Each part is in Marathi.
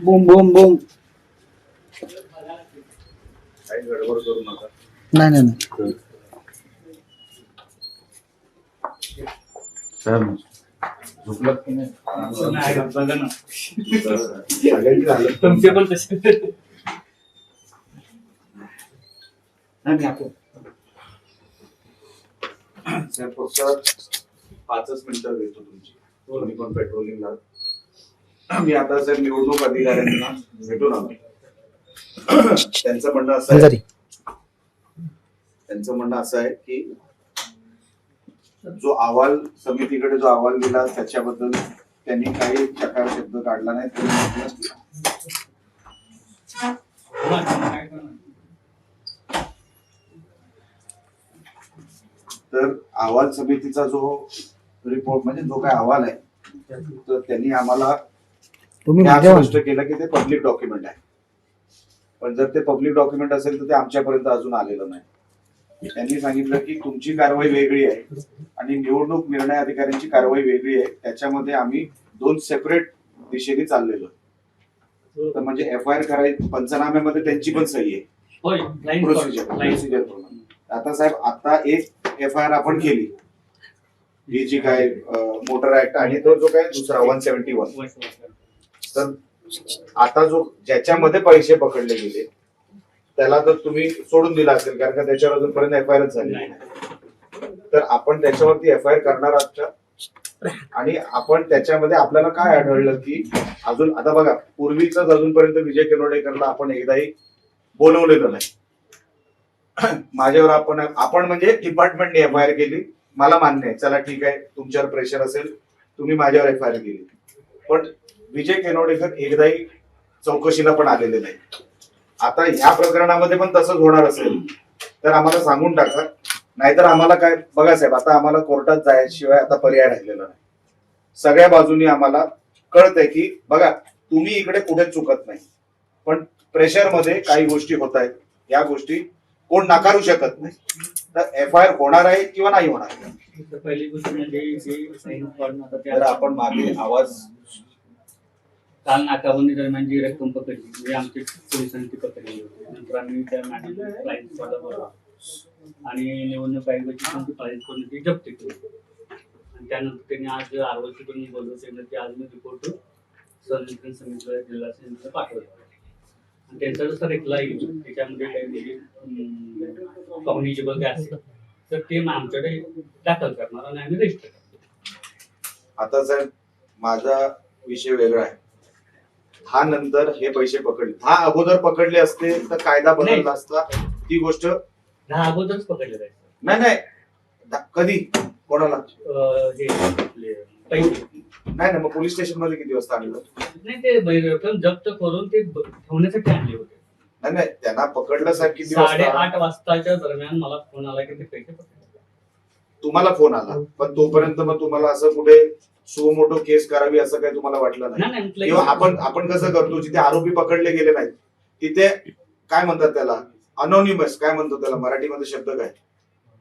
Boom boom boom. काही गडबड करू नका. नाही नाही नाही. साहेब झोपलात की नाही? बघा ना, सगळ्यांची झालं. तुमचे पण तसे. नाही आपण साहेब फक्त 5च मिनिटं घेतो तुमची. दोन्ही पण पेट्रोलिंगला मी आता साहेब निवडणूक अधिकाऱ्यांना भेटून आलो. त्यांचं म्हणणं असं आहे की जो अहवाल समितीकडे जो अहवाल दिला त्याच्याबद्दल त्यांनी काही चकार शब्द काढला नाही. तर अहवाल समितीचा जो रिपोर्ट म्हणजे जो काय अहवाल आहे तर त्यांनी आम्हाला स्पष्ट केलं की ते पब्लिक डॉक्युमेंट आहे. पण जर ते पब्लिक डॉक्युमेंट असेल तर ते आमच्यापर्यंत अजून आलेलं नाही. त्यांनी सांगितलं की तुमची कारवाई वेगळी आहे आणि निवडणूक निर्णय अधिकाऱ्यांची कारवाई वेगळी आहे. त्याच्यामध्ये आम्ही 2 सेपरेट दिशेने चाललेलो. तर म्हणजे FIR करायची पंचनाम्यामध्ये त्यांची पण सही आहे प्रोसिजर. आता साहेब आता एक FIR आपण केली ही जी काय मोटर ऍक्ट आणि तो जो काय दुसरा 171. तर आता जो ज्याच्यामध्ये पैसे पकडले गेले त्याला तर तुम्ही सोडून दिला असेल कारण का त्याच्यावर अजूनपर्यंत FIR झाली नाही. तर आपण त्याच्यावरती FIR करणार आहात का? आणि आपण त्याच्यामध्ये आपल्याला काय आढळलं की अजून आता बघा पूर्वीच अजूनपर्यंत विजय किनवडेकरला आपण एकदाही बोलवलेलं नाही. माझ्यावर आपण म्हणजे डिपार्टमेंटने FIR केली. मला मान्य आहे, चला ठीक आहे, तुमच्यावर प्रेशर असेल, तुम्ही माझ्यावर FIR केली. पण विजय किनवडेकर एकदाही चौकशीला पण आलेले नाही. आता ह्या प्रकरणामध्ये पण तसंच होणार असेल तर आम्हाला सांगून टाका. नाहीतर आम्हाला काय बघा साहेब आता आम्हाला कोर्टात जायशिवाय आता पर्याय राहिलेला नाही. सगळ्या बाजूनी आम्हाला कळतंय की बघा तुम्ही इकडे कुठेच चुकत नाही पण प्रेशरमध्ये काही गोष्टी होत आहेत. या गोष्टी कोण नाकारू शकत नाही. तर FIR होणार आहे किंवा नाही होणार. पहिली गोष्ट म्हणजे तर आपण मागे आवाज काल नाकाबंदी दरम्यान जी रक्कम पकडली म्हणजे आमची पोलिसांनी ती पकडली होती. नंतर आम्ही त्या फ्लाईंग स्क्वॉडला बोलवलं आणि निवडणूक आयोगाची पण ती फ्लाईंग स्क्वॉड ती जप्त केली. आणि त्यानंतर त्यांनी आज आरवशी पण बोलवलं. त्यांना आज मी रिपोर्ट संरक्षण समितीला जिल्हा समितीला पाठवलं आणि त्यांचा जसा रिप्लाय येईल त्याच्यामध्ये काही कम्युनिकेबल काय असेल तर ते आमच्याकडे दाखल करणार आणि आम्ही रजिस्टर करणार. आता साहेब माझा विषय वेगळा आहे. हा नंतर हे पैसे पकडले, हा अगोदर पकडले असते तर कायदा बदलला असता. ती गोष्ट 10 अगोदरच पकडले जायचं. नाही कधी कोणाला हे पैसे नाही ना. मग पोलीस स्टेशन मध्ये किती वाजता आणलं? नाही ते रक्कम जप्त करून ते ठेवण्यासाठी आणले होते. नाही त्यांना पकडलं साहेब किती वाजता? 8:30 वाजताच्या दरम्यान मला फोन आला की ते पैसे पकडले. तुम्हाला फोन आला पण तोपर्यंत मग तुम्हाला असं कुठे सुमोटो केस करावी असं काही तुम्हाला वाटलं नाही? किंवा आपण कसं करतो जिथे आरोपी पकडले गेले नाहीत तिथे काय म्हणतात त्याला अनोनिमस काय म्हणतो त्याला मराठीमध्ये शब्द काय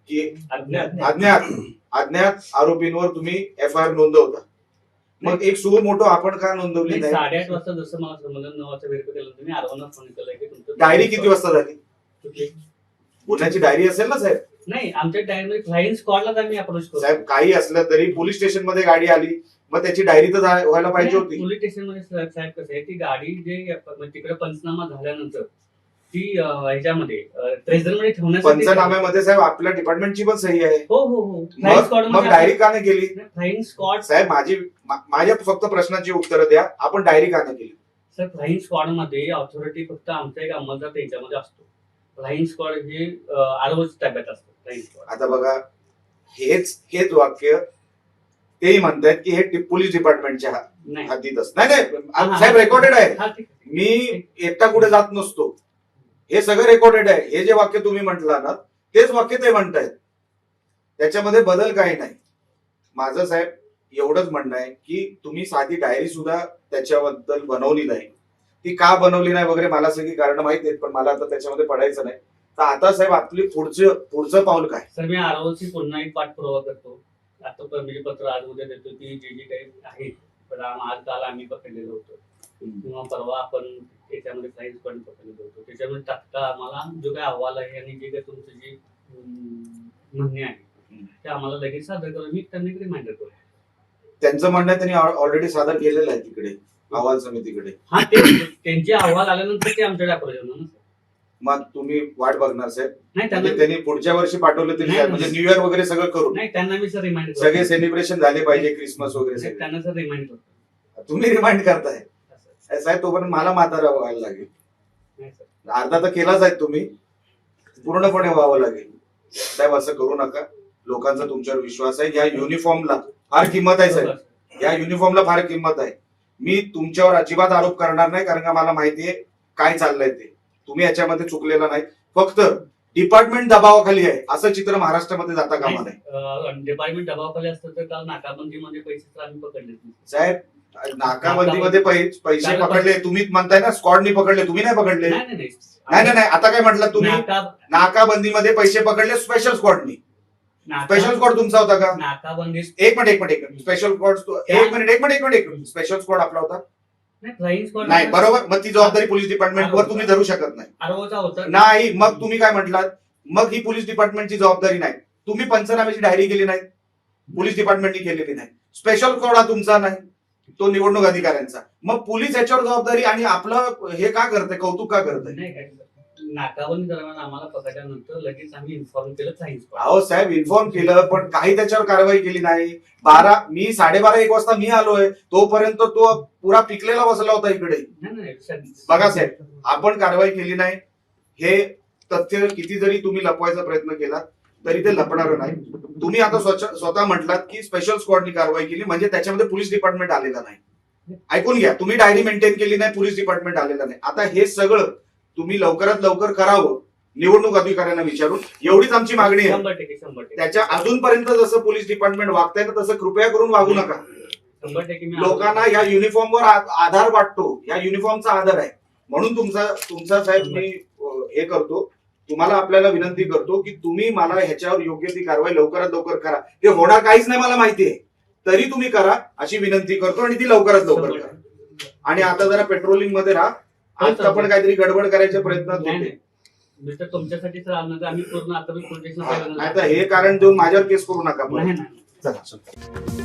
की अज्ञात आरोपींवर तुम्ही FIR नोंदवता. मग एक सुमोटो आपण का नोंदवली नाही? 8:30 वाजता जसं मला समजलं 9 वाजता व्हेरिफाय केलं तुम्ही आरवना फोन केला की तुमचं डायरी किती वाजता झाली? गुन्ह्याची डायरी असेल ना साहेब? नाही आमच्या डायरी फ्लाईंग स्क्वॉडलाच आम्ही अप्रोच करू. साहेब काही असलं तरी पोलीस स्टेशन मध्ये गाडी आली मग त्याची डायरी तर व्हायला पाहिजे होती. पोलीस स्टेशन मध्ये साहेब कसं आहे ती गाडी जे तिकडे पंचनामा झाल्यानंतर ती ह्याच्यामध्ये ट्रेझरमध्ये ठेवण्यासाठी पंचनाम्यामध्ये साहेब आपल्या डिपार्टमेंटची पण सही आहे. हो मग डायरी का नाही केली? फ्लाईंग स्क्वॉड साहेब माझ्या फक्त प्रश्नाची उत्तरं द्या. आपण डायरी का नाही केली? सर फ्लाईंग स्क्वॉड मध्ये ऑथॉरिटी फक्त आमचा एक अंमलदार त्याच्यामध्ये असतो. फ्लाईंग स्क्वॉड हे आरवच ताब्यात असतं. फ्लाईंग स्क्वॉड आता बघा हेच वाक्य तेही म्हणतायत की हे पोलीस डिपार्टमेंटच्या हद्दीत असतं. नाही साहेब रेकॉर्डेड आहे. मी एकटा कुठे जात नसतो. हे सगळं रेकॉर्डेड आहे. हे जे वाक्य तुम्ही म्हटला ना तेच वाक्य ते म्हणतायत. त्याच्यामध्ये बदल काही नाही. माझं साहेब एवढंच म्हणणं आहे की तुम्ही साधी डायरी सुद्धा त्याच्याबद्दल बनवली नाही. ती का बनवली नाही वगैरे मला सगळी कारण माहिती आहेत पण मला आता त्याच्यामध्ये पडायचं नाही. तर आता साहेब आपली पुढचं पाऊल काय? सर मी आरवची पुन्हा एक पाठपुरावा करतो. आता म्हणजे पत्र आज उद्या देतो की जे काही आहे पण आज काल आम्ही पकडलेलं होतं किंवा परवा आपण त्याच्यामध्ये फ्लाइंग स्क्वॉड पकडले होतो, त्याच्यामध्ये तात्काळ आम्हाला जो काही अहवाल आहे आणि जे काही तुमचं जे म्हणणे आहे ते आम्हाला लगेच सादर करून मी त्यांना रिमाइंडर करतो. त्यांचं म्हणणं त्यांनी ऑलरेडी सादर केलेलं आहे तिकडे अहवाल समितीकडे. हा, ते त्यांचे अहवाल आल्यानंतर ते आमच्याकडे अप्रोच होणार ना. मग तुम्ही वाट बघणार साहेब? नाही, म्हणजे त्यांनी पुढच्या वर्षी पाठवलं तरी नाही, म्हणजे न्यू इयर वगैरे सगळं करून नाही, त्यांना मी सर रिमाइंड करतो. सगळे सेलिब्रेशन झाले पाहिजे, क्रिसमस वगैरे सगळे. त्यांना सर रिमाइंड करतो. तुम्ही रिमाइंड करताय साहेब, तोपर्यंत मला म्हातारा व्हायला लागेल. नाही सर, अर्धा तर केलाच आहे तुम्ही, पूर्णपणे व्हावं लागेल. साहेब असं करू नका. लोकांचा तुमच्यावर विश्वास आहे. या युनिफॉर्मला फार किंमत आहे साहेब, या युनिफॉर्मला फार किंमत आहे. मी तुमच्यावर अजिबात आरोप करणार नाही, कारण का मला माहितीये काय चाललंय ते. तुम्ही याच्यामध्ये चुकलेला नाही. फक्त डिपार्टमेंट दबावाखाली आहे असं चित्र महाराष्ट्रामध्ये जाता कामा नाही. डिपार्टमेंट दबावाखाली असतं तर काल नाकाबंदीमध्ये पैसे तर आम्ही पकडले साहेब. नाकाबंदीमध्ये पैसे पकडले तुम्हीच म्हणताय ना, स्क्वॉडनी पकडले, तुम्ही नाही पकडले. नाही नाही, आता काय म्हटलं तुम्ही? नाकाबंदीमध्ये पैसे पकडले स्पेशल स्क्वॉडनी. स्पेशल स्क्वॉड तुमचा होता का? नाकाबंदी एक मिनिट स्पेशल स्क्वॉड एक मिनिट स्पेशल स्क्वॉड आपला होता नाही, बरोबर. मग ती जबाबदारी पोलीस डिपार्टमेंटवर तुम्ही धरू शकत नाही. नाही, मग तुम्ही काय म्हटलात? मग ही पोलीस डिपार्टमेंटची जबाबदारी नाही. तुम्ही पंचनाम्याची डायरी केली नाही, पोलीस डिपार्टमेंटने केलेली नाही. स्पेशल स्क्वॉड हा तुमचा नाही, तो निवडणूक अधिकाऱ्यांचा. मग पोलीस याच्यावर जबाबदारी आणि आपलं हे का करते, कौतुक का करते? नाकाबंदी दरम्यान आम्हाला पकडल्यानंतर लगेच आम्ही इन्फॉर्म केलं सायन्स. अहो साहेब, इन्फॉर्म केलं पण काही त्याच्यावर कारवाई केली नाही. मी 12:30-1 वाजता मी आलोय, तोपर्यंत तो पुरा पिकलेला बसला होता इकडे. बघा साहेब, आपण कारवाई केली नाही. हे तथ्य किती जरी तुम्ही लपवायचा प्रयत्न केला तरी ते लपणार नाही. तुम्ही आता स्वतः म्हटलात की स्पेशल स्क्वॉडनी कारवाई केली, म्हणजे त्याच्यामध्ये पोलीस डिपार्टमेंट आलेला नाही. ऐकून घ्या, तुम्ही डायरी मेंटेन केली नाही, पोलीस डिपार्टमेंट आलेला नाही. आता हे सगळं तुम्ही लवकरात लवकर करावं, निवडणूक अधिकाऱ्यांना विचारून. एवढीच आमची मागणी आहे. 100%. त्याच्या अजूनपर्यंत जसं पोलीस डिपार्टमेंट वागताय तसं कृपया करून वागू नका. 100% लोकांना या युनिफॉर्मवर आधार वाटतो, या युनिफॉर्मचा आधार आहे. म्हणून तुमचा साहेब मी हे करतो, तुम्हाला आपल्याला विनंती करतो की तुम्ही मला ह्याच्यावर योग्य ती कारवाई लवकरात लवकर करा. ते होणार काहीच नाही मला माहितीये, तरी तुम्ही करा अशी विनंती करतो आणि ती लवकरात लवकर करा. आणि आता जरा पेट्रोलिंग मध्ये राहा. आता पण काहीतरी गडबड करायचे प्रयत्न होते. तुमच्यासाठी सर आम्ही पूर्ण आता नाही तर हे कारण देऊन माझ्यावर केस करू नका. नाही. चला.